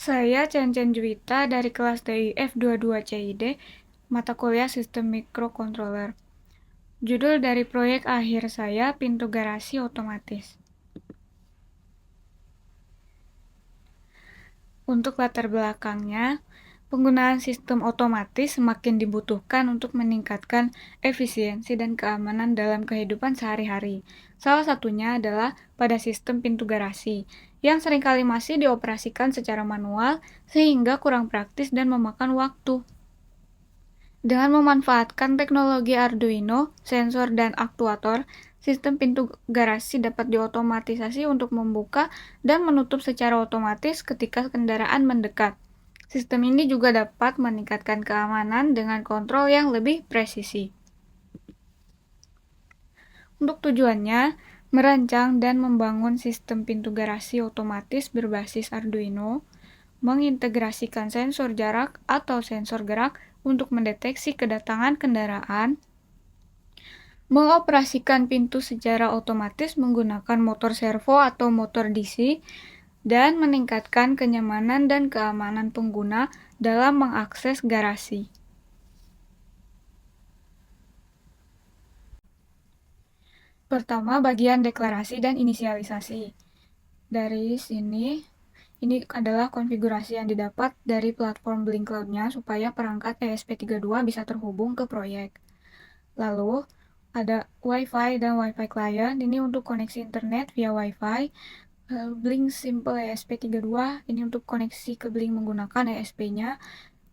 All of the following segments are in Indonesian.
Saya Cen Juwita dari kelas TI F22 CID, mata kuliah Sistem Mikrokontroler. Judul dari proyek akhir saya pintu garasi otomatis. Untuk latar belakangnya, penggunaan sistem otomatis semakin dibutuhkan untuk meningkatkan efisiensi dan keamanan dalam kehidupan sehari-hari. Salah satunya adalah pada sistem pintu garasi, yang seringkali masih dioperasikan secara manual sehingga kurang praktis dan memakan waktu. Dengan memanfaatkan teknologi Arduino, sensor, dan aktuator, sistem pintu garasi dapat diotomatisasi untuk membuka dan menutup secara otomatis ketika kendaraan mendekat. Sistem ini juga dapat meningkatkan keamanan dengan kontrol yang lebih presisi. Untuk tujuannya, merancang dan membangun sistem pintu garasi otomatis berbasis Arduino, mengintegrasikan sensor jarak atau sensor gerak untuk mendeteksi kedatangan kendaraan, mengoperasikan pintu secara otomatis menggunakan motor servo atau motor DC, dan meningkatkan kenyamanan dan keamanan pengguna dalam mengakses garasi. Pertama, bagian deklarasi dan inisialisasi. Dari sini, ini adalah konfigurasi yang didapat dari platform Blink Cloud-nya supaya perangkat ESP32 bisa terhubung ke proyek. Lalu, ada Wi-Fi dan Wi-Fi client, ini untuk koneksi internet via Wi-Fi. Blink Simple ESP32, ini untuk koneksi ke Blink menggunakan ESP-nya.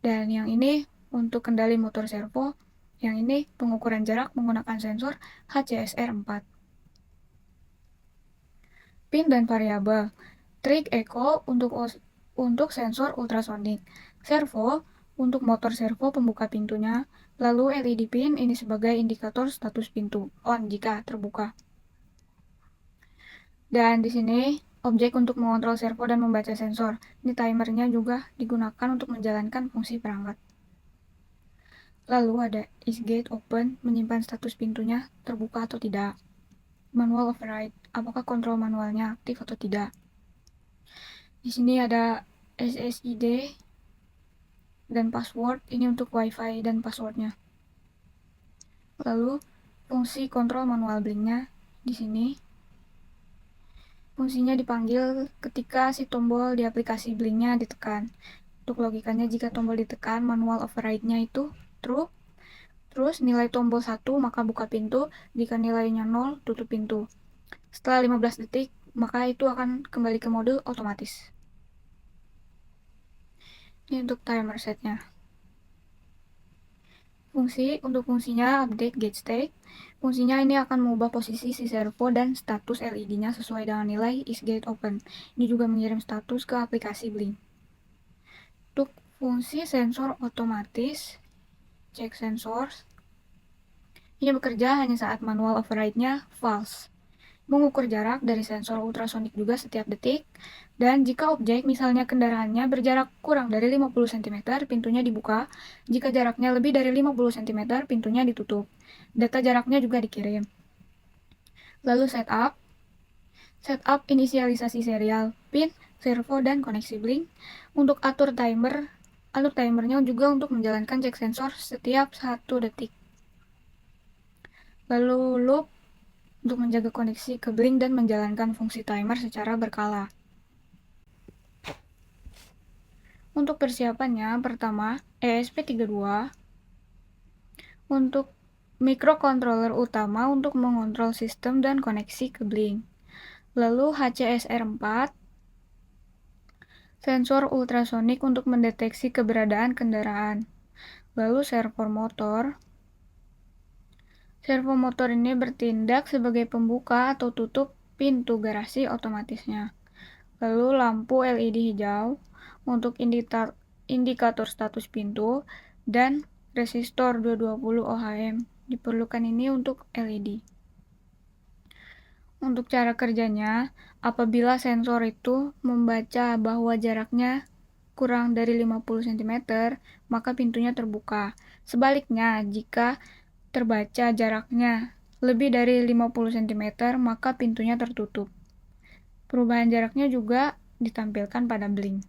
Dan yang ini untuk kendali motor servo. Yang ini pengukuran jarak menggunakan sensor HCSR4. Pin dan variabel. Trig Echo untuk sensor ultrasonik. Servo untuk motor servo pembuka pintunya. Lalu LED pin ini sebagai indikator status pintu on jika terbuka. Dan di sini objek untuk mengontrol servo dan membaca sensor. Ini timernya juga digunakan untuk menjalankan fungsi perangkat. Lalu ada isGate open, menyimpan status pintunya terbuka atau tidak. Manual override, apakah kontrol manualnya aktif atau tidak. Di sini ada SSID dan password, ini untuk WiFi dan passwordnya. Lalu fungsi kontrol manual blinknya di sini. Fungsinya dipanggil ketika si tombol di aplikasi blinknya ditekan. Untuk logikanya, jika tombol ditekan, manual override-nya itu true. Terus nilai tombol 1 maka buka pintu, jika nilainya 0 tutup pintu. Setelah 15 detik, maka itu akan kembali ke mode otomatis. Ini untuk timer setnya. Untuk fungsinya update get state. Fungsinya ini akan mengubah posisi si servo dan status LED-nya sesuai dengan nilai isGate open. Ini juga mengirim status ke aplikasi Blink. Untuk fungsi sensor otomatis, check sensors, ini bekerja hanya saat manual override-nya false. Mengukur jarak dari sensor ultrasonik juga setiap detik, dan jika objek, misalnya kendaraannya, berjarak kurang dari 50 cm, pintunya dibuka. Jika jaraknya lebih dari 50 cm, pintunya ditutup. Data jaraknya juga dikirim. Lalu setup inisialisasi serial, pin, servo, dan koneksi Blink. Untuk atur timernya juga untuk menjalankan cek sensor setiap 1 detik. Lalu loop untuk menjaga koneksi ke Blink dan menjalankan fungsi timer secara berkala. Untuk persiapannya, pertama, ESP32 untuk mikrokontroler utama untuk mengontrol sistem dan koneksi ke Blink. Lalu HCSR4, sensor ultrasonik untuk mendeteksi keberadaan kendaraan. Lalu servo motor ini bertindak sebagai pembuka atau tutup pintu garasi otomatisnya. Lalu lampu LED hijau untuk indikator status pintu, dan resistor 220 ohm diperlukan ini untuk LED. Untuk cara kerjanya, apabila sensor itu membaca bahwa jaraknya kurang dari 50 cm, maka pintunya terbuka. Sebaliknya, jika terbaca jaraknya lebih dari 50 cm, maka pintunya tertutup. Perubahan jaraknya juga ditampilkan pada Blink.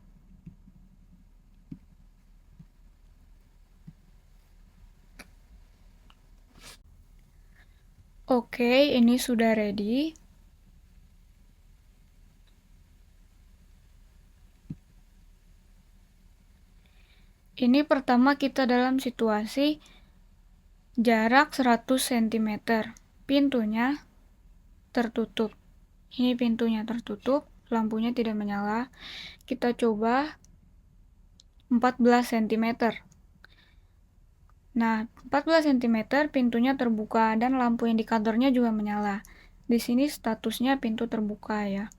Oke, ini sudah ready. Ini pertama kita dalam situasi jarak 100 cm. Pintunya tertutup. Ini pintunya tertutup, lampunya tidak menyala. Kita coba 14 cm. Nah, 14 cm pintunya terbuka dan lampu indikatornya juga menyala. Di sini statusnya pintu terbuka ya.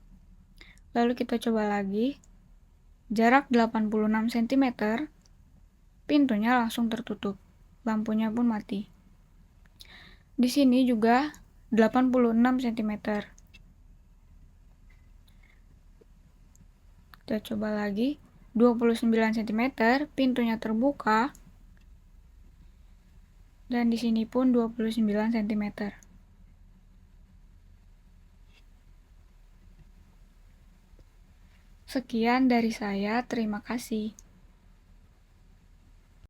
Lalu kita coba lagi. Jarak 86 cm, pintunya langsung tertutup. Lampunya pun mati. Di sini juga 86 cm. Kita coba lagi. 29 cm, pintunya terbuka. Dan di sini pun 29 cm. Sekian dari saya, terima kasih.